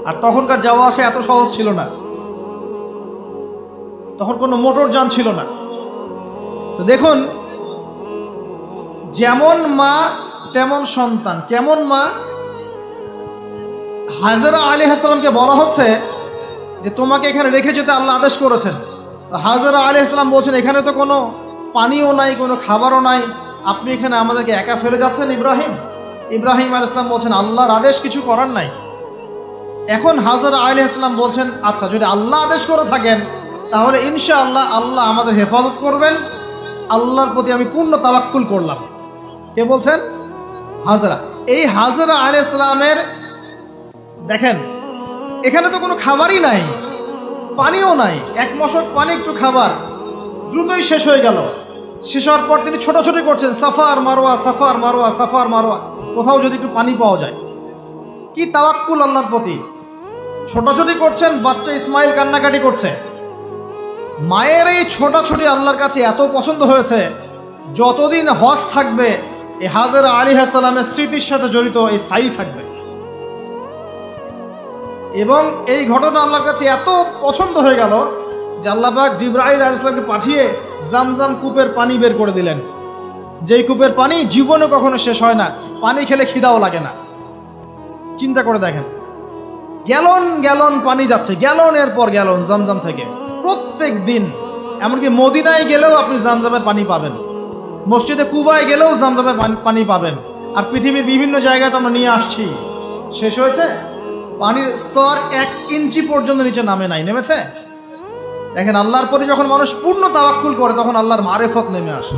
আর তখনকার যাওয়া আসা এত সহজ ছিল না, তখন কোনো মোটর যান ছিল না। তো দেখুন, যেমন মা তেমন সন্তান। কেমন মা? হাজরা আলাইহিস সালামকে বলা হচ্ছে যে তোমাকে এখানে রেখে যেতে আল্লাহ আদেশ করেছেন। তো হাজরা আলাইহিস সালাম বলছেন এখানে তো কোনো পানিও নাই, কোনো খাবারও নাই, আপনি এখানে আমাদেরকে একা ফেলে যাচ্ছেন। ইব্রাহিম আলাইহিস সালাম বলছেন আল্লাহর আদেশ, কিছু করার নাই। এখন হাজরা আলাইহিস সালাম বলছেন আচ্ছা যদি আল্লাহ আদেশ করে থাকেন তাহলে ইনশাআল্লাহ আল্লাহ আমাদের হেফাজত করবেন, আল্লাহর প্রতি আমি পূর্ণ তাওয়াক্কুল করলাম। কে বলছেন? হাজরা। এই হাজরা আলাইহিস সালামের দেখেন, এখানে তো কোনো খাবারই নাই, পানিও নাই, এক মশক পানি, একটু খাবার, দ্রুতই শেষ হয়ে গেল। শেষ হওয়ার পর তিনি ছোটাছুটি করছেন, সাফা আর মারওয়া, কোথাও যদি একটু পানি পাওয়া যায়। কি তাওয়াক্কুল আল্লাহর প্রতি, ছোটাছুটি করছেন। বাচ্চা ইসমাইল কান্নাকাটি করছে, মায়ের এই ছোটাছুটি আল্লাহর কাছে এত পছন্দ হয়েছে, যতদিন হজ থাকবে এই হাজেরা আলাইহিস সালামের স্মৃতির সাথে জড়িত এই সাই থাকবে। এবং এই ঘটনা আল্লাহর কাছে এত পছন্দ হয়ে গেল যে আল্লাহ পাক জিবরাইল আলাইহিস সালামকে পাঠিয়ে জামজাম কূপের পানি বের করে দিলেন, যেই কূপের পানি জীবনে কখনো শেষ হয় না, পানি খেলে খিদাও লাগে না। চিন্তা করে দেখেন, গ্যালন গ্যালন পানি যাচ্ছে, গ্যালনের পর গ্যালন জামজাম থেকে প্রত্যেক দিন। এমনকি মদিনায় গেলেও আপনি জামজামের পানি পাবেন, মসজিদে কুবায় গেলেও জামজামের পানি পাবেন। আর পৃথিবীর বিভিন্ন জায়গায় তো আমরা নিয়ে আসছি, শেষ হয়েছে? পানির স্তর 1 ইঞ্চি পর্যন্ত নিচে নামে নাই, নেমেছে? দেখেন, আল্লাহর প্রতি যখন মানুষ পূর্ণ তাওয়াক্কুল করে তখন আল্লাহর মারেফত নেমে আসে।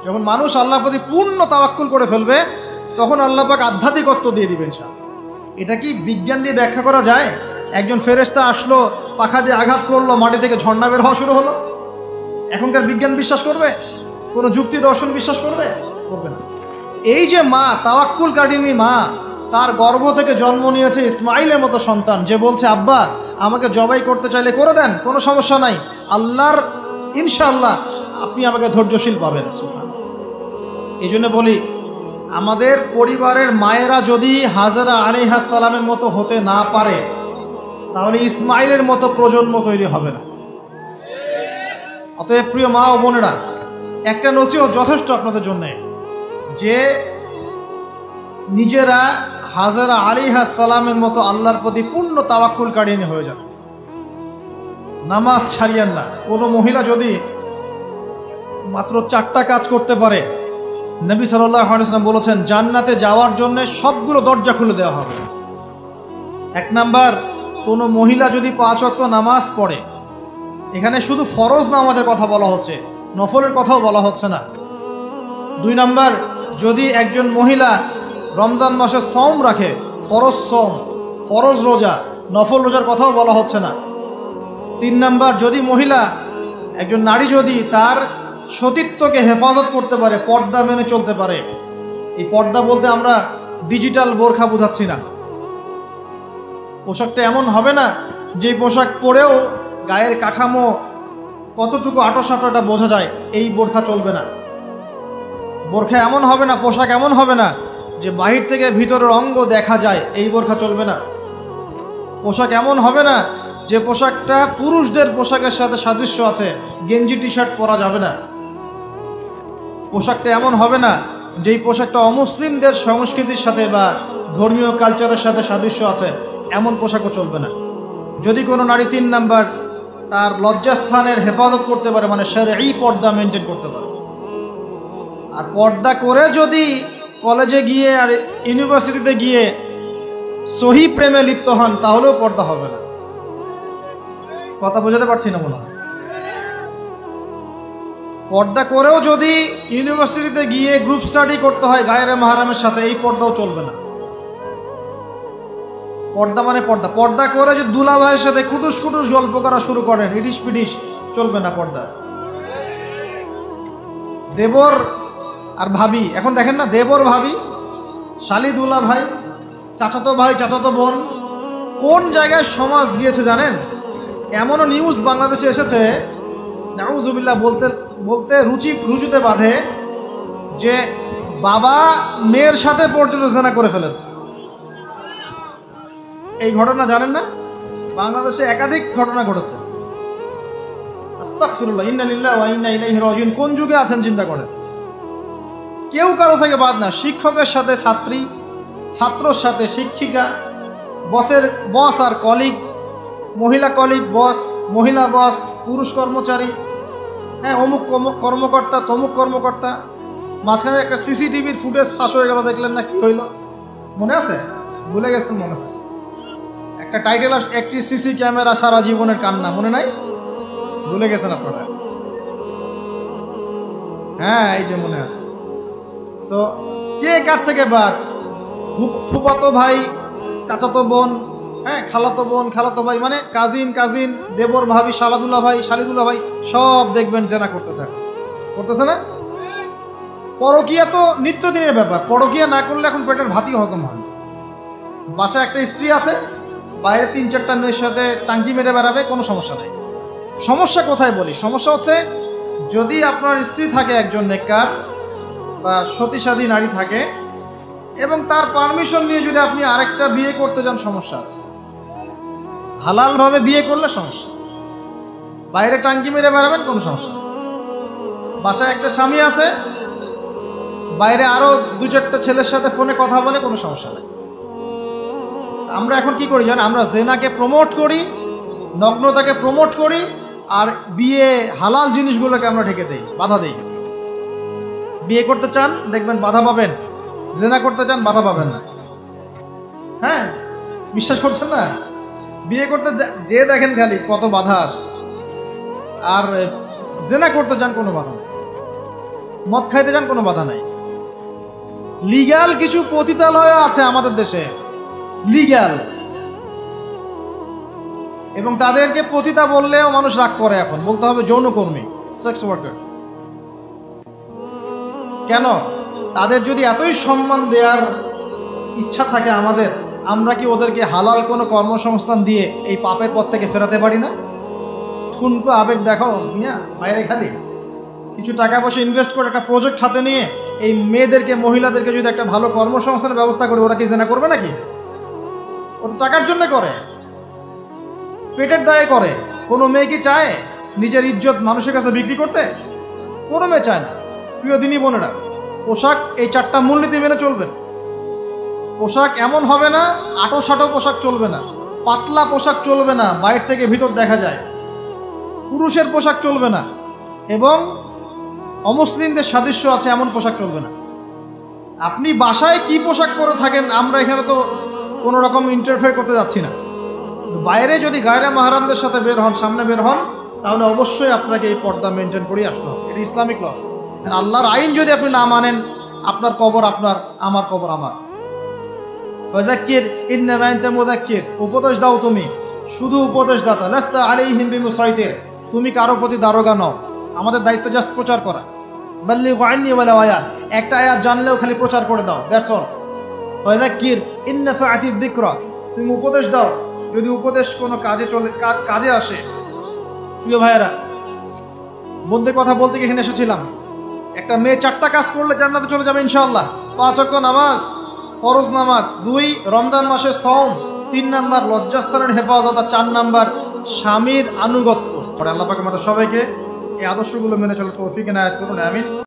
যখন মানুষ আল্লাহর প্রতি পূর্ণ তাওয়াক্কুল করে ফেলবে তখন আল্লাহ পাক আধ্যাত্মিকত্ব দিয়ে দিবেন। এটা কি বিজ্ঞান দিয়ে ব্যাখ্যা করা যায়? একজন ফেরেশতা আসলো, পাখা দিয়ে আঘাত করলো, মাটি থেকে ঝর্ণা বের হওয়া শুরু হলো। এখনকার বিজ্ঞান বিশ্বাস করবে? কোনো যুক্তি দর্শন বিশ্বাস করবে? করবে না। এই যে মা, তাওয়াক্কুল কারিনী মা, তার গর্ভ থেকে জন্ম নিয়েছে ইসমাইলের মতো সন্তান, যে বলছে আব্বা আমাকে জবাই করতে চাইলে করে দেন, কোনো সমস্যা নাই, আল্লাহর ইনশাআল্লাহ আপনি আমাকে ধৈর্যশীল পাবেন। এই জন্য বলি, আমাদের পরিবারের মায়েরা যদি হাজেরা আলাইহিস সালামের মতো হতে না পারে তাহলে ইসমাইলের মতো প্রজন্ম তৈরি হবে না। অতএব প্রিয় মা ও বোনেরা, একটা নসিহত যথেষ্ট আপনাদের জন্য, যে নিজেরা হাজেরা আলাইহিস সালামের মতো আল্লাহর প্রতি পূর্ণ তাওয়াক্কুলকারী হয়ে যান, নামাজ ছাড়িয়েন না। কোনো মহিলা যদি মাত্র 4টা কাজ করতে পারে, নবী সাল্লাল্লাহু আলাইহি ওয়াসাল্লাম বলেছেন জান্নাতে যাওয়ার জন্য সবগুলো দরজা খুলে দেওয়া হবে। 1 নাম্বার, কোনো মহিলা যদি 5 ওয়াক্ত নামাজ পড়ে, এখানে শুধু ফরজ নামাজের কথা বলা হচ্ছে, নফলের কথাও বলা হচ্ছে না। 2 নাম্বার, যদি একজন মহিলা রমজান মাসে সওম রাখে, ফরজ সওম, ফরজ রোজা, নফল রোজার কথাও বলা হচ্ছে না। 3 নাম্বার, যদি মহিলা, একজন নারী যদি তার সতীত্বকে হেফাজত করতে পারে, পর্দা মেনে চলতে পারে। এই পর্দা বলতে আমরা ডিজিটাল বোরখা বোঝাচ্ছি না। পোশাকটা এমন হবে না যে পোশাক পরেও গায়ের কাঠামো কতটুকু আঁটো এটা বোঝা যায়, এই বোরখা চলবে না। বোরখা এমন হবে না, পোশাক এমন হবে না যে বাহির থেকে ভিতরের অঙ্গ দেখা যায়, এই বোরখা চলবে না। পোশাক এমন হবে না যে পোশাকটা পুরুষদের পোশাকের সাথে সাদৃশ্য আছে, গেঞ্জি টি শার্ট পরা যাবে না। পোশাকটা এমন হবে না যেই পোশাকটা অমুসলিমদের সংস্কৃতির সাথে বা ধর্মীয় কালচারের সাথে সাদৃশ্য আছে, এমন পোশাকও চলবে না। যদি কোনো নারী 3 নাম্বার তার লজ্জাস্থানের হেফাজত করতে পারে, মানে শরঈ পর্দা মেনটেন করতে পারে, আর পর্দা করে যদি কলেজে গিয়ে আর ইউনিভার্সিটিতে গিয়ে সহি প্রেমে লিপ্ত হন, তাহলেও পর্দা হবে না। কথা বোঝাতে পারছি না মনে হয়? পর্দা করেও যদি ইউনিভার্সিটিতে গিয়ে গ্রুপ স্টাডি করতে হয় গায়রে মাহরামের সাথে, এই পর্দাও চলবে না। পর্দা মানে পর্দা। পর্দা করে যে দুলা ভাইয়ের সাথে কুটুস কুটুস গল্প করা শুরু করেন, ইডিস পিডিস, চলবে না পর্দা। দেবর আর ভাবি, এখন দেখেন না, দেবর ভাবি, শালি দুলা ভাই, চাচাতো ভাই চাচাতো বোন, কোন জায়গায় সমাজ গিয়েছে জানেন? এমনও নিউজ বাংলাদেশে এসেছে, নাউজুবিল্লাহ বলতে বলতে রুচুতে বাঁধে, যে বাবা মেয়ের সাথে পর্যন্ত জেনা করে ফেলেছে। এই ঘটনা জানেন না? বাংলাদেশে একাধিক ঘটনা ঘটেছে। আস্তাগফিরুল্লাহ, ইন্না লিল্লাহি ওয়া ইন্না ইলাইহি রাজিউন। কোন যুগে আছেন চিন্তা করেন। কেউ কারো থেকে বাদ না, শিক্ষকের সাথে ছাত্রী, ছাত্রর সাথে শিক্ষিকা, বসের বস আর কলিগ, মহিলা কলিগ বস, মহিলা বস, পুরুষ কর্মচারী, হ্যাঁ অমুক কর্মকর্তা তমুক কর্মকর্তা। মাঝখানে একটা সিসিটিভির ফুটেজ ফাঁস হয়ে গেল, দেখলেন না কি হইল? মনে আছে? ভুলে গেছেন মনে হয়। একটা টাইটেল, একটি সিসি ক্যামেরা সারা জীবনের কান্না, মনে নাই? ভুলে গেছেন আপনারা? হ্যাঁ, এই যে মনে আছে। তো কে কার থেকে বাদ? ফুফাতো ভাই, চাচাতো বোন, হ্যাঁ খালাতো বোন, খালাতো ভাই, মানে কাজিন, দেবর ভাবি, শালাদুল্লাহ ভাই, শালিদুল্লাহ ভাই, সব দেখবেন জেনা করতেছে না? পরকিয়া তো নিত্যদিনের ব্যাপার। পরকিয়া না করলে এখন পেটের ভাতই হজম হয়। বাসায় একটা স্ত্রী আছে, বাইরে 3-4টা মেয়ের সাথে টাঙ্কি মেরে বেড়াবে, কোনো সমস্যা নেই, সমস্যা কোথায় বলি? সমস্যা হচ্ছে যদি আপনার স্ত্রী থাকে একজন নেককার বা সতীসাধী নারী থাকে এবং তার পারমিশন নিয়ে যদি আপনি আরেকটা বিয়ে করতে যান, সমস্যা আছে। হালালভাবে বিয়ে করলে সমস্যা, বাইরে টাঙ্কি মেরে বেড়াবেন কোনো সমস্যা। বাসায় একটা স্বামী আছে, বাইরে আরো দু চারটা ছেলের সাথে ফোনে কথা বলে, কোনো সমস্যা নেই। আমরা এখন কি করি জানেন? আমরা জেনাকে প্রমোট করি, নগ্নতাকে প্রমোট করি, আর বিয়ে হালাল জিনিসগুলোকে আমরা ঢেকে দেই, বাধা দেই। বিয়ে করতে চান দেখবেন বাধা পাবেন, জেনা করতে চান বাধা পাবেন না। হ্যাঁ, বিশ্বাস করছেন না? বিয়ে করতে যে দেখেন খালি কত বাধা আসে, আর জেনা করতে চান কোনো বাধা নেই, মদ খাইতে চান কোনো বাধা নাই। লিগ্যাল কিছু পতিতালয় আছে আমাদের দেশে, লিগ্যাল, এবং তাদেরকে পতিতা বললেও মানুষ রাগ করে। এখন বলতে হবে যৌনকর্মী, সেক্স ওয়ার্কার। কেন? তাদের যদি এতই সম্মান দেওয়ার ইচ্ছা থাকে আমাদের, আমরা কি ওদেরকে হালাল কোনো কর্মসংস্থান দিয়ে এই পাপের পথ থেকে ফেরাতে পারি না? ঠুনকো আবেগ দেখাও মিয়া, বাইরে খালি কিছু টাকা পয়সা ইনভেস্ট করে একটা প্রজেক্ট হাতে নিয়ে এই মেয়েদেরকে, মহিলাদেরকে যদি একটা ভালো কর্মসংস্থানের ব্যবস্থা করে, ওরা কি জেনা করবে নাকি? ও তো টাকার জন্য করে, পেটের দায়ে করে। কোনো মেয়ে কি চায় নিজের ইজ্জত মানুষের কাছে বিক্রি করতে? কোনো মেয়ে চায় না। প্রিয় দিনী বোনেরা, পোশাক এই 4টা মূলনীতি মেনে চলবেন। পোশাক এমন হবে না, আটো সাটো পোশাক চলবে না, পাতলা পোশাক চলবে না, বাইরে থেকে ভিতর দেখা যায়, পুরুষের পোশাক চলবে না, এবং অমুসলিমদের সাদৃশ্য আছে এমন পোশাক চলবে না। আপনি বাসায় কি পোশাক পরে থাকেন, আমরা এখানে তো কোনো রকম ইন্টারফেয়ার করতে যাচ্ছি না। বাইরে যদি গায়রে মাহরামদের সাথে বের হন, সামনে বের হন, তাহলে অবশ্যই আপনাকে এই পর্দা মেনটেন করে আসতে হবে। এটা ইসলামিক ল। আল্লাহর আইন যদি আপনি না মানেন, আপনার কবর আপনার, আমার কবর আমার। ফাযাক্কির ইন্নামা আনতা মুযাক্কির, উপদেশ দাও তুমি, শুধু উপদেশদাতা। লাস্তা আলাইহিম বিমুসাইতির, তুমি কারো প্রতি দারোগা নও। আমাদের দায়িত্ব জাস্ট প্রচার করা। বাল্লিগু আন্নী ওয়ালাউ আয়া, একটা আয়াত জানলেও খালি প্রচার করে দাও, দ্যাটস অল। ফাযাক্কির ইন নাফাআতিয যিকরা, তুমি উপদেশ দাও যদি উপদেশ কোনো কাজে আসে। প্রিয় ভাইয়েরা, বন্ধুদের কথা বলতে গিয়ে এখানে এসেছিলাম। একটা মেয়ে 4টা কাজ করলে জান্নাতে চলে যাবে ইনশাআল্লাহ। 5 ওয়াক্ত নামাজ, ফরজ নামাজ, 2 রমজান মাসের সওম, 3 নাম্বার লজ্জাস্থানের হেফাজত, আর 4 নাম্বার স্বামীর আনুগত্য। আল্লাহ পাক আমাদের সবাইকে এই আদর্শগুলো মেনে চলার তৌফিক এনায়েত করুন, আমিন।